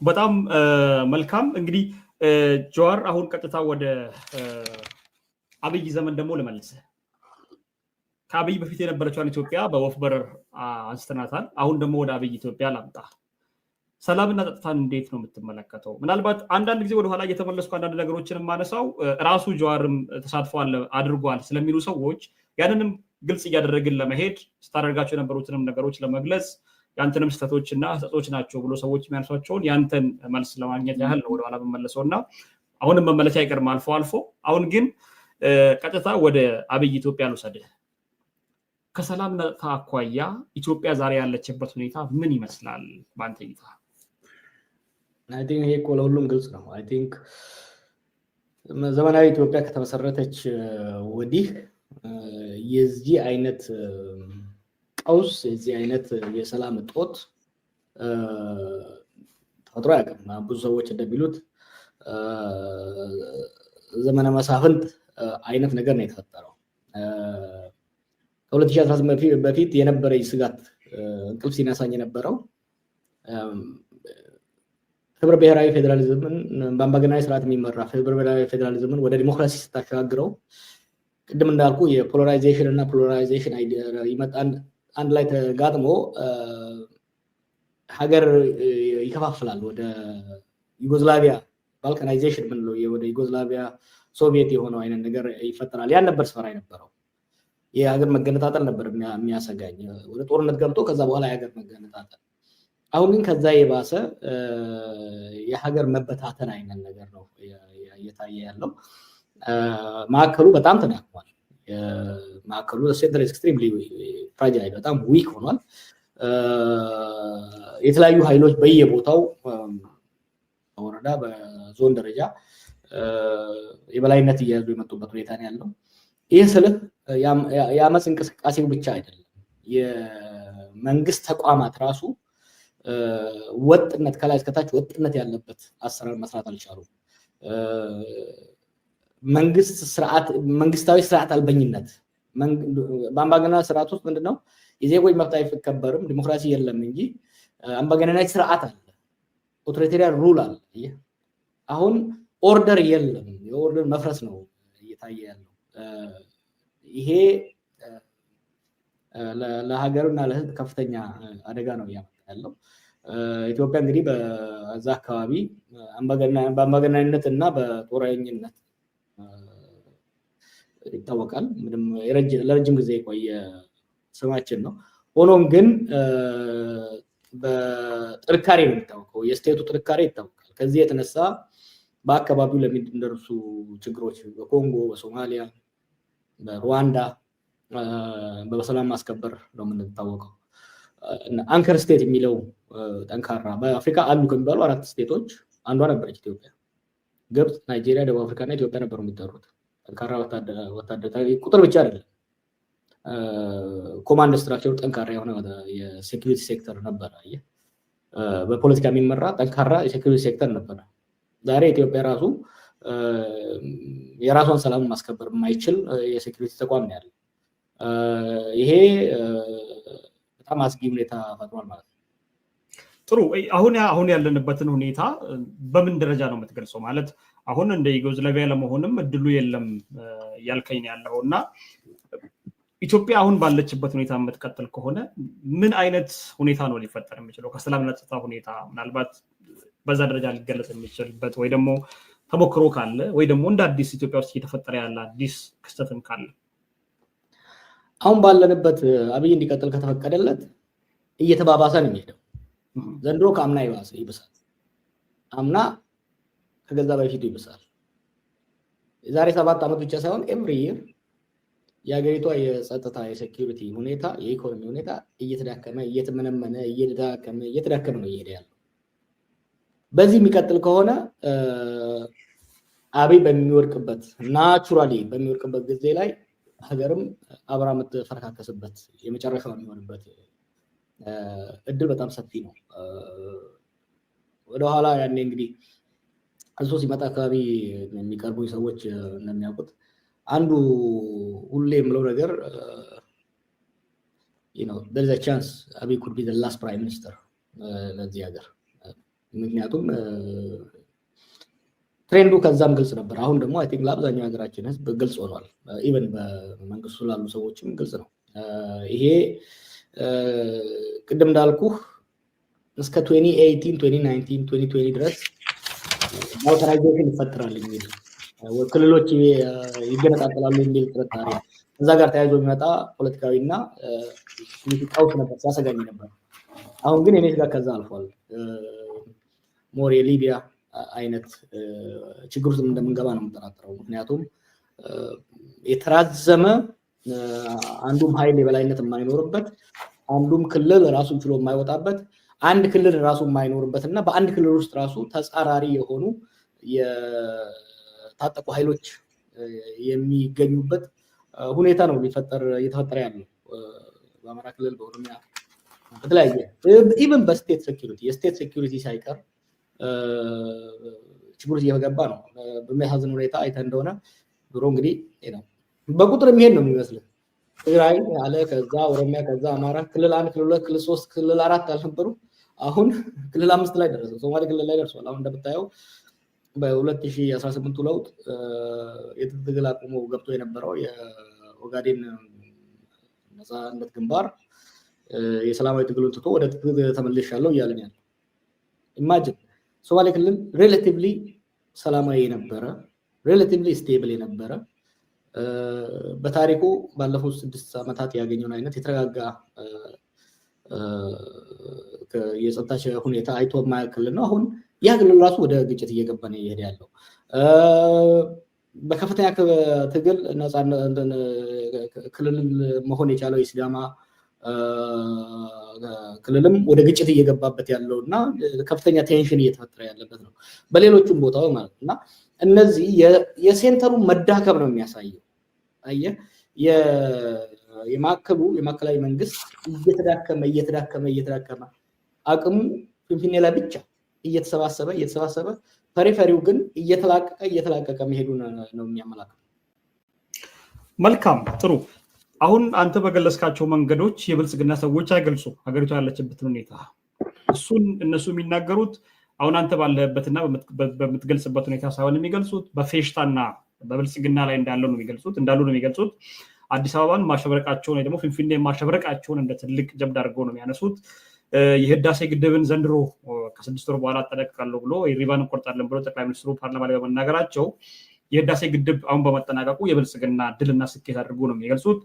በጣም መልካም እንግዲህ ጀዋር አሁን ቀጥታ ወደ አብይ ዘመን ደግሞ ልመልስ። ከአብይ በፊት የነበረችውን ኢትዮጵያ በወፍ በረር አንስተናታል። አሁን ደግሞ ወደ አብይ ኢትዮጵያ ላምጣ። ሰላምና ጸጥታን እንዴት ነው የምትመለከተው? ምናልባት አንዳንድ ጊዜ ወደኋላ እየተመለስኩ አንዳንድ ነገሮችን የማነሳው ራሱ ጀዋርም ተሳትፎ አድርጓል ስለሚሉ ሰዎች ያንንም ግልጽ እያደረግን ለመሄድ ስታደርጋቸው የነበሩትንም ነገሮች ለመግለጽ ያንተንም ስህተቶችና ስህተቶች ናቸው ብሎ ሰዎች የሚያነሷቸውን ያንተን መልስ ለማግኘት ያህል ነው ወደኋላ መመለሰው እና አሁንም መመለስ አይቀርም አልፎ አልፎ። አሁን ግን ቀጥታ ወደ አብይ ኢትዮጵያ ልውሰድህ። ከሰላምና ጸጥታ አኳያ ኢትዮጵያ ዛሬ ያለችበት ሁኔታ ምን ይመስላል በአንተ እይታ? አይ ቲንክ ይሄ እኮ ለሁሉም ግልጽ ነው። አይ ቲንክ ዘመናዊ ኢትዮጵያ ከተመሰረተች ወዲህ የዚህ አይነት ቀውስ የዚህ አይነት የሰላም እጦት ተፈጥሮ አያውቅም። ብዙ ሰዎች እንደሚሉት ዘመነ መሳፍንት አይነት ነገር ነው የተፈጠረው። ከ2018 በፊት የነበረኝ ስጋት እንቅልፍ ሲነሳኝ የነበረው ህብረ ብሔራዊ ፌዴራሊዝምን በአምባገነናዊ ስርዓት የሚመራ ህብረ ብሔራዊ ፌዴራሊዝምን ወደ ዲሞክራሲ ስታሸጋግረው ቅድም እንዳልኩ የፖላራይዜሽን እና ፖላራይዜሽን ይመጣል አንድ ላይ ተጋጥሞ ሀገር ይከፋፍላል። ወደ ዩጎዝላቪያ ባልካናይዜሽን ምንለው ወደ ዩጎዝላቪያ ሶቪየት የሆነው አይነት ነገር ይፈጠራል። ያን ነበር ስፈራ የነበረው። የሀገር መገነጣጠል ነበር የሚያሰጋኝ። ወደ ጦርነት ገብቶ ከዛ በኋላ የሀገር መገነጣጠል። አሁን ግን ከዛ የባሰ የሀገር መበታተን አይነት ነገር ነው እየታየ ያለው። ማዕከሉ በጣም ተዳክሟል። ማዕከሉ ሴንትር ኤክስትሪምሊ ፍራጃይል በጣም ዊክ ሆኗል። የተለያዩ ኃይሎች በየቦታው በወረዳ በዞን ደረጃ የበላይነት እየያዙ የመጡበት ሁኔታ ነው ያለው። ይህ ስልህ የአመፅ እንቅስቃሴው ብቻ አይደለም። የመንግስት ተቋማት ራሱ ወጥነት ከላይ እስከታች ወጥነት ያለበት አሰራር መስራት አልቻሉም። መንግስታዊ ስርዓት አልበኝነት በአምባገነናዊ ስርዓት ውስጥ ምንድነው የዜጎች መብት አይከበርም፣ ዲሞክራሲ የለም እንጂ አምባገነናዊ ስርዓት አለ፣ ኦቶሪታሪያን ሩል አለ። አሁን ኦርደር የለም። የኦርደር መፍረስ ነው እየታየ ያለው። ይሄ ለሀገርና ለህዝብ ከፍተኛ አደጋ ነው እያመጣ ያለው። ኢትዮጵያ እንግዲህ በዛ አካባቢ በአምባገነናዊነት እና በጦረኝነት ይታወቃል። ምንም ለረጅም ጊዜ የቆየ ስማችን ነው። ሆኖም ግን በጥንካሬ ነው የሚታወቀው። የስቴቱ ጥንካሬ ይታወቃል። ከዚህ የተነሳ በአካባቢው ለሚደርሱ ችግሮች በኮንጎ፣ በሶማሊያ፣ በሩዋንዳ በሰላም ማስከበር ነው የምንታወቀው። አንከር ስቴት የሚለው ጠንካራ በአፍሪካ አሉ ከሚባሉ 4 ስቴቶች አንዷ ነበረች ኢትዮጵያ። ግብፅ፣ ናይጄሪያ፣ ደቡብ አፍሪካ እና ኢትዮጵያ ነበሩ የሚጠሩት። ጠንካራ ወታደራዊ ቁጥር ብቻ አይደለም፣ ኮማንድ ስትራክቸሩ ጠንካራ የሆነ የሴኩሪቲ ሴክተር ነበረ። በፖለቲካ የሚመራ ጠንካራ የሴኩሪቲ ሴክተር ነበረ። ዛሬ ኢትዮጵያ ራሱ የራሷን ሰላም ማስከበር የማይችል የሴኩሪቲ ተቋም ነው ያለው። ይሄ በጣም አስጊ ሁኔታ ፈጥሯል ማለት ነው። ጥሩ። አሁን ያለንበትን ሁኔታ በምን ደረጃ ነው የምትገልጸው? ማለት አሁን እንደ ዩጎዝላቪያ ለመሆንም እድሉ የለም ያልከኝ ያለው እና ኢትዮጵያ አሁን ባለችበት ሁኔታ የምትቀጥል ከሆነ ምን አይነት ሁኔታ ነው ሊፈጠር የሚችለው? ከሰላምና ጸጥታ ሁኔታ ምናልባት በዛ ደረጃ ሊገለጽ የሚችልበት ወይ ደግሞ ተሞክሮ ካለ ወይ ደግሞ እንደ አዲስ ኢትዮጵያ ውስጥ እየተፈጠረ ያለ አዲስ ክስተትም ካለ? አሁን ባለንበት አብይ እንዲቀጥል ከተፈቀደለት እየተባባሰ ነው የሚሄደው። ዘንድሮ ከአምና ይብሳል። አምና ከገዛ በፊቱ ይብሳል። የዛሬ 7 ዓመት ብቻ ሳይሆን ኤቭሪ ይር የሀገሪቷ የጸጥታ የሴኩሪቲ ሁኔታ የኢኮኖሚ ሁኔታ እየተዳከመ እየተመነመነ እየተዳከመ ነው እየሄደ ያለው። በዚህ የሚቀጥል ከሆነ አብይ በሚወርቅበት ናቹራሊ በሚወርቅበት ጊዜ ላይ ሀገርም አብራ የምትፈረካከስበት የመጨረሻው የሚሆንበት እድል በጣም ሰፊ ነው። ወደኋላ ያኔ እንግዲህ እሱ ሲመጣ አካባቢ የሚቀርቡ ሰዎች እንደሚያውቁት አንዱ ሁሌ የምለው ነገር there is a chance Abiy could be the last prime minister ለዚህ ሀገር። ምክንያቱም ትሬንዱ ከዛም ግልጽ ነበር። አሁን ደግሞ አይ ቲንክ ለአብዛኛው ሀገራችን ህዝብ ግልጽ ሆኗል። ኢቨን በመንግስቱ ላሉ ሰዎችም ግልጽ ነው። ይሄ ቅድም እንዳልኩህ እስከ 2018 2019 2020 ድረስ አውተራይዜሽን ይፈጠራል የሚል ክልሎች ይገነጣጠላሉ የሚል ጥርጣሬ እዛ ጋር ተያይዞ የሚመጣ ፖለቲካዊና ቀውስ ነበር ሲያሰጋኝ ነበር። አሁን ግን የኔ ጋር ከዛ አልፏል። ሞር የሊቢያ አይነት ችግር ውስጥ እንደምንገባ ነው የምጠራጠረው። ምክንያቱም የተራዘመ አንዱም ኃይል የበላይነት የማይኖርበት አንዱም ክልል ራሱን ችሎ የማይወጣበት አንድ ክልል ራሱ የማይኖርበት እና በአንድ ክልል ውስጥ ራሱ ተጻራሪ የሆኑ የታጠቁ ኃይሎች የሚገኙበት ሁኔታ ነው እየተፈጠረ ያለው በአማራ ክልል፣ በኦሮሚያ፣ በተለያየ ኢቨን በስቴት ሴኩሪቲ የስቴት ሴኩሪቲ ሳይቀር ችግር እየገባ ነው። በሚያሳዝን ሁኔታ አይተህ እንደሆነ ድሮ እንግዲህ ነው በቁጥር የሚሄድ ነው የሚመስለው። ትግራይ አለ፣ ከዛ ኦሮሚያ፣ ከዛ አማራ፣ ክልል 1 ክልል 2 ክልል 3 ክልል 4 አልነበሩ። አሁን ክልል 5 ላይ ደረሰ። ሶማሌ ክልል ላይ ደርሷል። አሁን እንደምታየው በ2018 ለውጥ የትጥቅ ትግል አቁሞ ገብቶ የነበረው የኦጋዴን ነፃነት ግንባር የሰላማዊ ትግሉን ትቶ ወደ ትጥቅ ተመልሻለሁ እያለን ያለው ኢማጂን። ሶማሌ ክልል ሬላቲቭሊ ሰላማዊ የነበረ ሬላቲቭሊ ስቴብል የነበረ በታሪኩ ባለፉት 6 ዓመታት ያገኘውን አይነት የተረጋጋ የጸጥታ ሁኔታ አይቶ የማያውቅ ክልል ነው። አሁን ያ ክልል ራሱ ወደ ግጭት እየገባ ነው እየሄደ ያለው። በከፍተኛ ትግል ክልል መሆን የቻለው የሲዳማ ክልልም ወደ ግጭት እየገባበት ያለው እና ከፍተኛ ቴንሽን እየተፈጠረ ያለበት ነው በሌሎቹም ቦታዎች ማለት ነው። እና እነዚህ የሴንተሩ መዳከም ነው የሚያሳየው። አየህ የማዕከላዊ መንግስት እየተዳከመ አቅሙ ፊንፊኔ ላይ ብቻ እየተሰባሰበ ፐሪፈሪው ግን እየተላቀቀ መሄዱ ነው የሚያመላክተው። መልካም ጥሩ። አሁን አንተ በገለጽካቸው መንገዶች የብልጽግና ሰዎች አይገልጹም ሀገሪቷ ያለችበትን ሁኔታ። እሱን እነሱ የሚናገሩት አሁን አንተ ባለህበትና በምትገልጽበት ሁኔታ ሳይሆን የሚገልጹት በፌሽታና በብልጽግና ላይ እንዳሉ ነው የሚገልጹት። አዲስ አበባን ማሸበረቃቸውን ወይ ደግሞ ፊንፊኔ ማሸበረቃቸውን እንደ ትልቅ ጀብድ አድርገው ነው የሚያነሱት። የህዳሴ ግድብን ዘንድሮ ከ6 ወር በኋላ አጠናቅቃለሁ ብሎ ሪባን እንቆርጣለን ብሎ ጠቅላይ ሚኒስትሩ ፓርላማ ላይ በመናገራቸው የህዳሴ ግድብ አሁን በመጠናቀቁ የብልጽግና ድልና ስኬት አድርጎ ነው የሚገልጹት።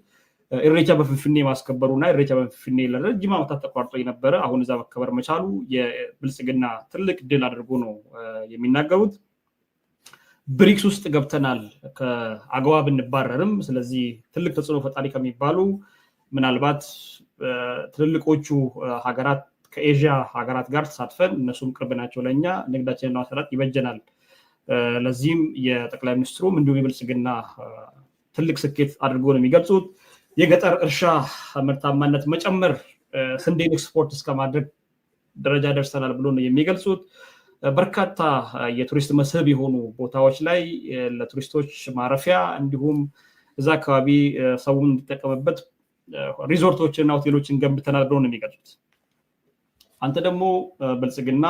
ኢሬቻ በፊንፊኔ ማስከበሩና ኢሬቻ በፊንፊኔ ለረጅም ዓመታት ተቋርጦ የነበረ አሁን እዛ መከበር መቻሉ የብልጽግና ትልቅ ድል አድርጎ ነው የሚናገሩት። ብሪክስ ውስጥ ገብተናል ከአገዋ ብንባረርም፣ ስለዚህ ትልቅ ተጽዕኖ ፈጣሪ ከሚባሉ ምናልባት ትልልቆቹ ሀገራት ከኤዥያ ሀገራት ጋር ተሳትፈን እነሱም ቅርብ ናቸው ለእኛ ንግዳችንና ማሰራት ይበጀናል። ለዚህም የጠቅላይ ሚኒስትሩም እንዲሁም የብልጽግና ትልቅ ስኬት አድርጎ ነው የሚገልጹት። የገጠር እርሻ ምርታማነት መጨመር፣ ስንዴን ኤክስፖርት እስከማድረግ ደረጃ ደርሰናል ብሎ ነው የሚገልጹት። በርካታ የቱሪስት መስህብ የሆኑ ቦታዎች ላይ ለቱሪስቶች ማረፊያ እንዲሁም እዛ አካባቢ ሰውን እንዲጠቀምበት ሪዞርቶችንና ሆቴሎችን ገንብተናል ብሎ ነው የሚገልጹት። አንተ ደግሞ ብልጽግና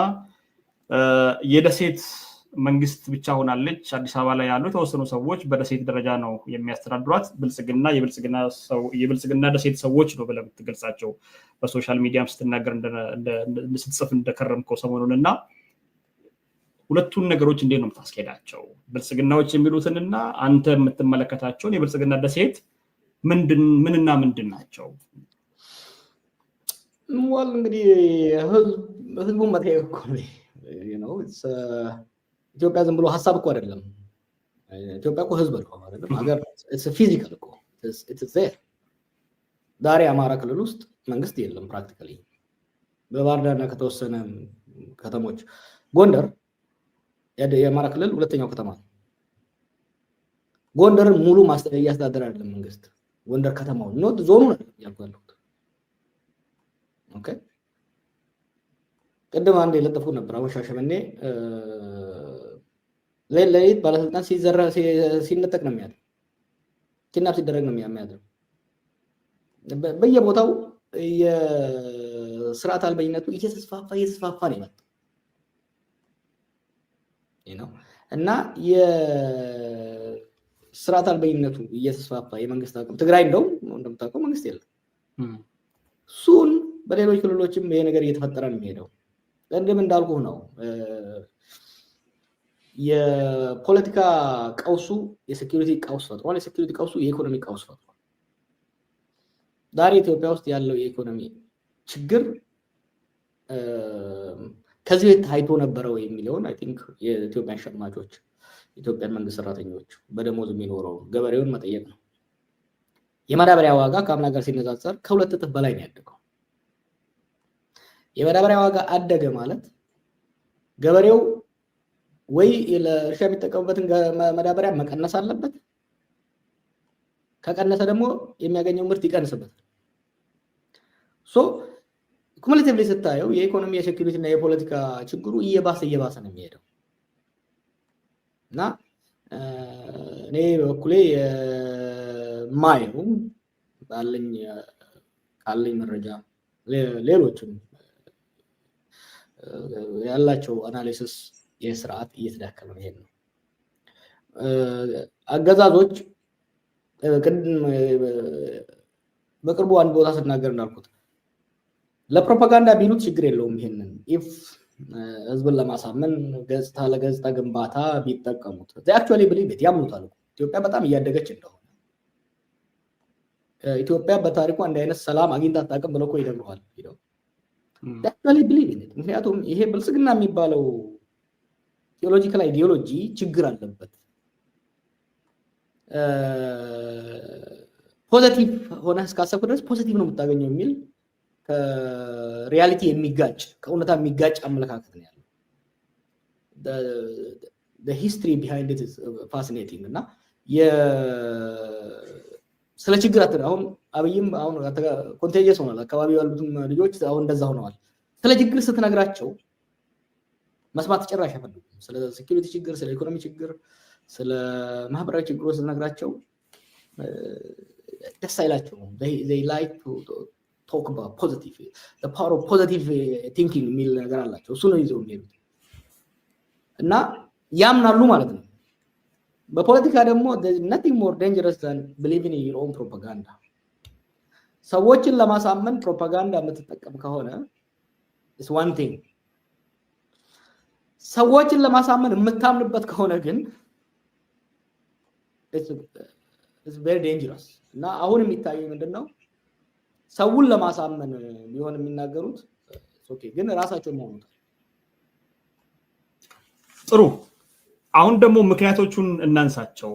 የደሴት መንግስት ብቻ ሆናለች፣ አዲስ አበባ ላይ ያሉ የተወሰኑ ሰዎች በደሴት ደረጃ ነው የሚያስተዳድሯት፣ ብልጽግና የብልጽግና ደሴት ሰዎች ነው ብለህ የምትገልጻቸው በሶሻል ሚዲያም ስትናገር ስትጽፍ እንደከረምከው ሰሞኑን እና ሁለቱን ነገሮች እንዴት ነው የምታስኬዳቸው? ብልጽግናዎች የሚሉትንና አንተ የምትመለከታቸውን የብልጽግና ደሴት ምንና ምንድን ናቸው? እንግዲህ ህዝቡን መጠየቅ እኮ ነው። ኢትዮጵያ ዝም ብሎ ሀሳብ እኮ አይደለም። ኢትዮጵያ እኮ ህዝብ ነው አይደለም፣ ሀገር ፊዚካል እኮ ዛሬ አማራ ክልል ውስጥ መንግስት የለም ፕራክቲካሊ። በባህር ዳርና ከተወሰነ ከተሞች ጎንደር የአማራ ክልል ሁለተኛው ከተማ ነው። ጎንደርን ሙሉ እያስተዳደረ አይደለም መንግስት፣ ጎንደር ከተማውን ኖት ዞኑ ነው ያልኩት። ኦኬ ቅድም አንድ የለጠፉ ነበር። አሁን ሻሸመኔ ሌሊት ባለስልጣን ሲነጠቅ ነው የሚያድር፣ ኪድናፕ ሲደረግ ነው የሚያድር። በየቦታው የስርዓት አልበኝነቱ እየተስፋፋ ነው የመጣው። እና የስርዓት አልበኝነቱ እየተስፋፋ የመንግስት አቅም ትግራይ እንደው እንደምታውቀው መንግስት የለም ሱን በሌሎች ክልሎችም ይሄ ነገር እየተፈጠረ ነው የሚሄደው እንደም እንዳልኩ ነው የፖለቲካ ቀውሱ የሴኩሪቲ ቀውስ ፈጥሯል የሴኩሪቲ ቀውሱ የኢኮኖሚ ቀውስ ፈጥሯል ዛሬ ኢትዮጵያ ውስጥ ያለው የኢኮኖሚ ችግር ከዚህ ታይቶ ነበረው የሚለውን አይ ቲንክ የኢትዮጵያን ሸማቾች ኢትዮጵያን መንግስት ሰራተኞች በደሞዝ የሚኖረው ገበሬውን መጠየቅ ነው የማዳበሪያ ዋጋ ከአምና ጋር ሲነጻጸር ከሁለት እጥፍ በላይ ነው ያደገው የማዳበሪያ ዋጋ አደገ ማለት ገበሬው ወይ ለእርሻ የሚጠቀምበትን ማዳበሪያ መቀነስ አለበት ከቀነሰ ደግሞ የሚያገኘው ምርት ይቀንስበታል ሶ ኩሙሌቲቭሊ ስታየው የኢኮኖሚ የሴኩሪቲ እና የፖለቲካ ችግሩ እየባሰ ነው የሚሄደው እና እኔ በኩሌ ማየው ካለኝ መረጃ ሌሎችም ያላቸው አናሊሲስ የስርዓት እየተዳከመ መሄድ ነው አገዛዞች በቅርቡ አንድ ቦታ ስናገር እንዳልኩት ለፕሮፓጋንዳ ቢሉት ችግር የለውም ይሄንን ኢፍ ህዝብን ለማሳመን ገጽታ ለገጽታ ግንባታ ቢጠቀሙት they actually believe it ያምኑታል ኢትዮጵያ በጣም እያደገች እንደሆነ ኢትዮጵያ በታሪኩ አንድ አይነት ሰላም አግኝታ አታውቅም ብለው ይደግሩሃል they actually believe in it ምክንያቱም ይሄ ብልጽግና የሚባለው ቴዎሎጂካል አይዲዮሎጂ ችግር አለበት ፖዚቲቭ ሆነ እስካሰብኩ ድረስ ፖዚቲቭ ነው የምታገኘው የሚል ከሪያሊቲ የሚጋጭ ከእውነታ የሚጋጭ አመለካከት ነው ያለው the history behind it is fascinating እና ስለ ችግር አሁን አብይም አሁን ኮንቴጂየስ ሆኗል አካባቢው ያሉትም ልጆች አሁን እንደዛ ሆነዋል ስለ ችግር ስትነግራቸው መስማት ጭራሽ አይፈልጉም ስለ ሴኩሪቲ ችግር ስለ ኢኮኖሚ ችግር ስለ ማህበራዊ ችግሮች ስትነግራቸው ደስ አይላቸውም they like to talk about positive the power of positive thinking የሚል ነገር አላቸው እሱ ነው ይዘው የሚሄዱት እና ያምናሉ ማለት ነው በፖለቲካ ደግሞ there's nothing more dangerous than believing in your own propaganda ሰዎችን ለማሳመን ፕሮፓጋንዳ የምትጠቀም ከሆነ is one thing ሰዎችን ለማሳመን የምታምንበት ከሆነ ግን it's very dangerous እና አሁን የሚታየው ምንድነው ሰውን ለማሳመን ቢሆን የሚናገሩት ኦኬ ግን ራሳቸው መሆኑት ጥሩ አሁን ደግሞ ምክንያቶቹን እናንሳቸው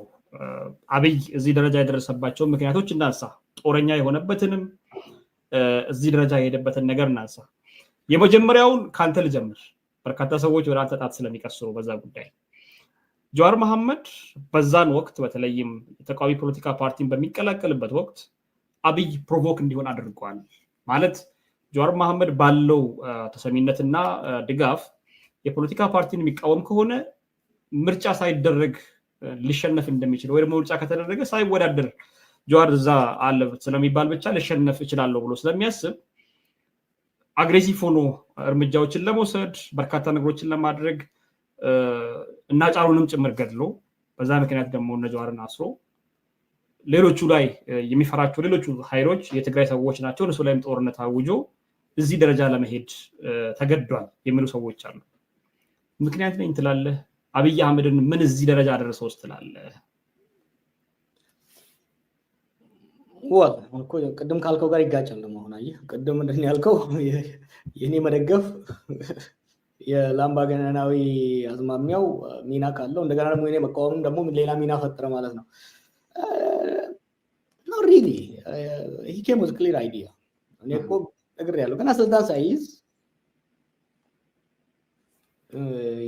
አብይ እዚህ ደረጃ የደረሰባቸው ምክንያቶች እናንሳ ጦረኛ የሆነበትንም እዚህ ደረጃ የሄደበትን ነገር እናንሳ የመጀመሪያውን ካንተ ልጀምር በርካታ ሰዎች ወደ አንተ ጣት ስለሚቀስሩ በዛ ጉዳይ ጀዋር መሐመድ በዛን ወቅት በተለይም የተቃዋሚ ፖለቲካ ፓርቲን በሚቀላቀልበት ወቅት አብይ ፕሮቮክ እንዲሆን አድርጓል ማለት ጀዋር መሐመድ ባለው ተሰሚነትና ድጋፍ የፖለቲካ ፓርቲን የሚቃወም ከሆነ ምርጫ ሳይደረግ ሊሸነፍ እንደሚችል ወይ ደግሞ ምርጫ ከተደረገ ሳይወዳደር ጀዋር እዛ አለ ስለሚባል ብቻ ሊሸነፍ ይችላል ብሎ ስለሚያስብ አግሬሲቭ ሆኖ እርምጃዎችን ለመውሰድ በርካታ ነገሮችን ለማድረግ እና ጫሩንም ጭምር ገድሎ በዛ ምክንያት ደግሞ እነ ጀዋርን አስሮ ሌሎቹ ላይ የሚፈራቸው ሌሎቹ ኃይሎች የትግራይ ሰዎች ናቸው እነሱ ላይም ጦርነት አውጆ እዚህ ደረጃ ለመሄድ ተገዷል የሚሉ ሰዎች አሉ ምክንያት ነኝ ትላለህ አብይ አህመድን ምን እዚህ ደረጃ አደረሰው ትላለህ እኮ ቅድም ካልከው ጋር ይጋጫል ለመሆን አየህ ቅድም ምንድን ያልከው የኔ መደገፍ የላምባገነናዊ አዝማሚያው ሚና ካለው እንደገና ደግሞ የኔ መቃወም ደግሞ ሌላ ሚና ፈጠረ ማለት ነው no really he came with a clear idea እኔ እኮ ነገር ያለው ግን ስልጣን ሳይዝ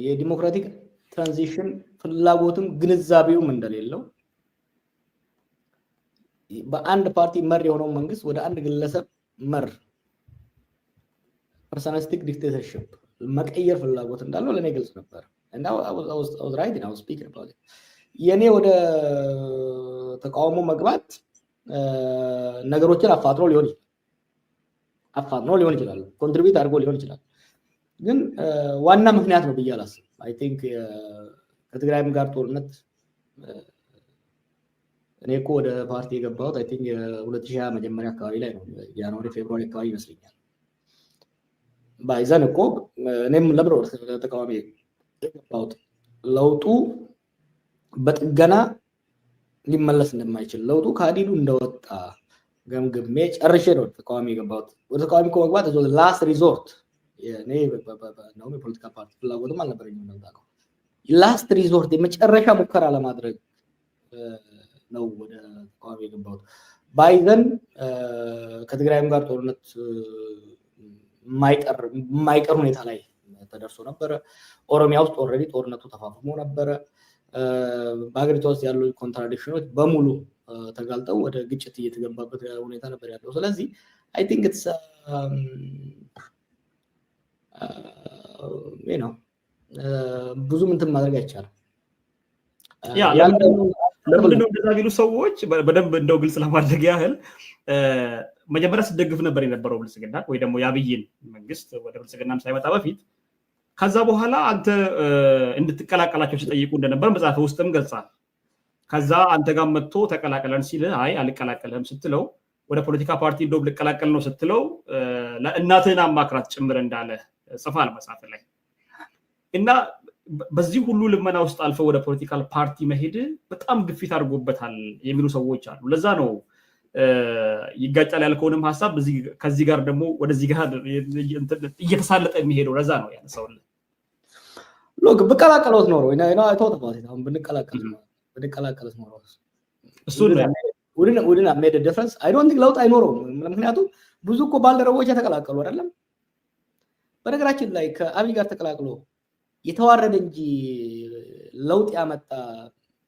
የዲሞክራቲክ ትራንዚሽን ፍላጎቱም ግንዛቤውም እንደሌለው በአንድ ፓርቲ መር የሆነው መንግስት ወደ አንድ ግለሰብ መር ፐርሰናሊስቲክ ዲክቴተርሺፕ መቀየር ፍላጎት እንዳለው ለኔ ግልጽ ነበር and I was right and I was speaking about it የኔ ወደ ተቃውሞ መግባት ነገሮችን አፋጥኖ ሊሆን ይችላል ኮንትሪቢዩት አድርጎ ሊሆን ይችላል ግን ዋና ምክንያት ነው ብዬ አላስብም አይ ቲንክ ከትግራይም ጋር ጦርነት እኔ እኮ ወደ ፓርቲ የገባሁት አይ ቲንክ 2020 መጀመሪያ አካባቢ ላይ ነው ጃንዋሪ ፌብሩዋሪ አካባቢ ይመስለኛል ባይዘን እኮ እኔም ለብሮ ተቃዋሚ የገባሁት ለውጡ በጥገና ሊመለስ እንደማይችል ለውጡ ከሀዲዱ እንደወጣ ገምግሜ ጨርሼ ነው ተቃዋሚ የገባሁት ወደ ተቃዋሚ ከመግባት ላስት ሪዞርት እኔ ነው የፖለቲካ ፓርቲ ፍላጎትም አልነበረኝም እንደምታውቀው ላስት ሪዞርት የመጨረሻ ሙከራ ለማድረግ ነው ወደ ተቃዋሚ የገባሁት ባይዘን ከትግራይም ጋር ጦርነት የማይቀር ሁኔታ ላይ ተደርሶ ነበረ ኦሮሚያ ውስጥ ኦልሬዲ ጦርነቱ ተፋፍሞ ነበረ በአገሪቷ ውስጥ ያሉ ኮንትራዲክሽኖች በሙሉ ተጋልጠው ወደ ግጭት እየተገባበት ሁኔታ ነበር ያለው ስለዚህ አይ ቲንክ ኢትስ ብዙ ምንትን ማድረግ አይቻልም ለምንድነው እንደዛ ቢሉ ሰዎች በደንብ እንደው ግልጽ ለማድረግ ያህል መጀመሪያ ሲደግፍ ነበር የነበረው ብልጽግና ወይ ደግሞ የአብይን መንግስት ወደ ብልጽግናም ሳይመጣ በፊት ከዛ በኋላ አንተ እንድትቀላቀላቸው ሲጠይቁ እንደነበር መጽሐፍ ውስጥም ገልጻል ከዛ አንተ ጋር መጥቶ ተቀላቀለን ሲል አይ አልቀላቀልህም ስትለው ወደ ፖለቲካ ፓርቲ እንደው ልቀላቀል ነው ስትለው ለእናትህን አማክራት ጭምር እንዳለ ጽፋል መጽሐፍ ላይ እና በዚህ ሁሉ ልመና ውስጥ አልፈው ወደ ፖለቲካል ፓርቲ መሄድ በጣም ግፊት አድርጎበታል የሚሉ ሰዎች አሉ ለዛ ነው ይጋጫል ያልከውንም ሐሳብ ከዚህ ጋር ደግሞ ወደዚህ ጋር እየተሳለጠ የሚሄደው ለዛ ነው ያነሳውልህ ሎክ በቀላቀለው ነው አይተው ተባለ ብንቀላቀለው ነው እሱ ነው ወድና made a difference I don't think ለውጥ አይኖረውም ምክንያቱም ብዙ እኮ ባልደረቦች ተቀላቀሉ አይደለም በነገራችን ላይ ከአብይ ጋር ተቀላቅሎ የተዋረደ እንጂ ለውጥ ያመጣ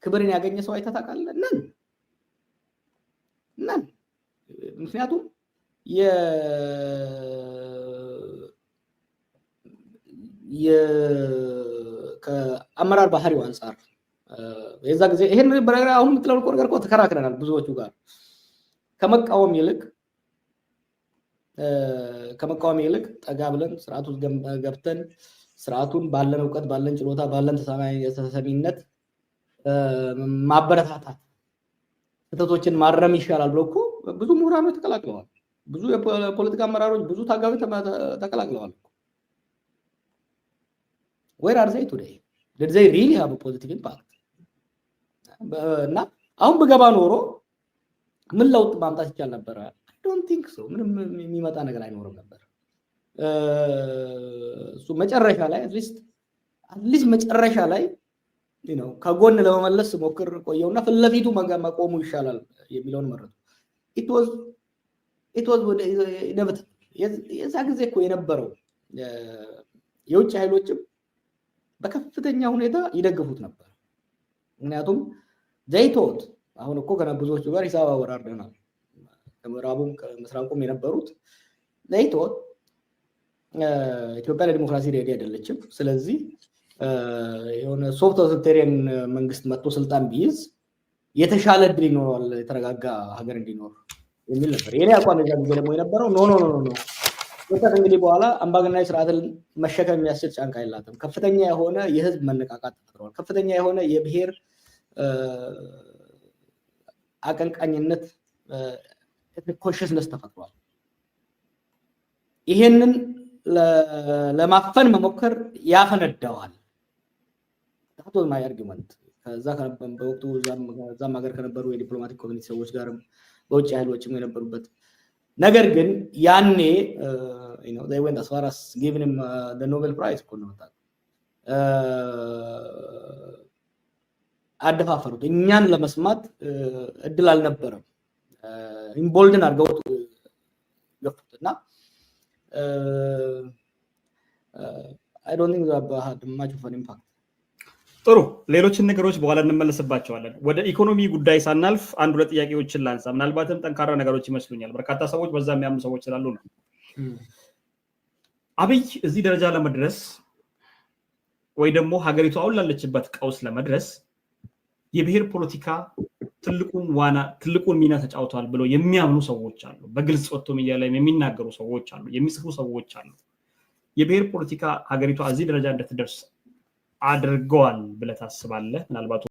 ክብርን ያገኘ ሰው አይተታቃለ ነን ምክንያቱም ከአመራር ባህሪው አንፃር የዛ ጊዜ ይሄን በረራ አሁን ምትለው ነገር እኮ ተከራክረናል ብዙዎቹ ጋር ከመቃወም ይልቅ ጠጋ ብለን ስርዓቱ ገብተን ስርዓቱን ባለን ዕውቀት ባለን ችሎታ ባለን ተሰሚነት ማበረታታት ተተቶችን ማረም ይሻላል ብለው እኮ ብዙ ምሁራኖች ተቀላቅለዋል ብዙ የፖለቲካ አመራሮች ብዙ ታጋዮች ተቀላቅለዋል where are they today did they really have a positive impact እና አሁን በገባ ኖሮ ምን ለውጥ ማምጣት ይቻል ነበር I don't think so ምንም የሚመጣ ነገር አይኖርም ነበር እሱ መጨረሻ ላይ at least መጨረሻ ላይ ከጎን ለመመለስ ሞክር ቆየውና ፍለፊቱ መቆሙ ይሻላል የሚለውን መረጡ it was inevitable የዛ ጊዜ እኮ የነበረው የውጭ ኃይሎችም በከፍተኛ ሁኔታ ይደግፉት ነበር ምክንያቱም ዘይቶት አሁን እኮ ከነብዙዎቹ ጋር ሂሳብ አወራርደናል ከምዕራቡም ከምስራቁም የነበሩት ዘይቶት ኢትዮጵያ ለዲሞክራሲ ሬዲ አይደለችም ስለዚህ የሆነ ሶፍት አውቶሪታሪያን መንግስት መጥቶ ስልጣን ቢይዝ የተሻለ ድል ይኖራል የተረጋጋ ሀገር እንዲኖር የሚል ነበር የኔ አቋም እዛ ጊዜ ደግሞ የነበረው ኖ ወጣት እንግዲህ በኋላ አምባገነናዊ ስርዓትን መሸከም የሚያስችል ጫንቃ የላትም ከፍተኛ የሆነ የህዝብ መነቃቃት ተፈጥሯል ከፍተኛ የሆነ የብሔር አቀንቃኝነት ኮንሽስነስ ተፈጥሯል ይሄንን ለማፈን መሞከር ያፈነዳዋል ታቶ ማይ አርጊመንት ከዛ በወቅቱ ዛም ሀገር ከነበሩ የዲፕሎማቲክ ኮሚኒቲ ሰዎች ጋርም በውጭ ኃይሎችም የነበሩበት ነገር ግን ያኔ they went as far as giving him the Nobel Prize እኮ ነው አደፋፈሩት እኛን ለመስማት እድል አልነበረም ኢምቦልድን አድርገው ገፉትና I don't think that had much of an impact ጥሩ ሌሎችን ነገሮች በኋላ እንመለስባቸዋለን ወደ ኢኮኖሚ ጉዳይ ሳናልፍ አንድ ሁለት ጥያቄዎችን ላንሳ ምናልባትም ጠንካራ ነገሮች ይመስሉኛል በርካታ ሰዎች በዛ የሚያምኑ ሰዎች ስላሉ ነው አብይ እዚህ ደረጃ ለመድረስ ወይ ደግሞ ሀገሪቱ አሁን ላለችበት ቀውስ ለመድረስ የብሔር ፖለቲካ ትልቁን ሚና ተጫውቷል ብለው የሚያምኑ ሰዎች አሉ በግልጽ ወጥቶ ሚዲያ ላይ የሚናገሩ ሰዎች አሉ የሚጽፉ ሰዎች አሉ የብሔር ፖለቲካ ሀገሪቱ እዚህ ደረጃ እንድትደርስ አድርገዋል ብለህ ታስባለህ? ምናልባት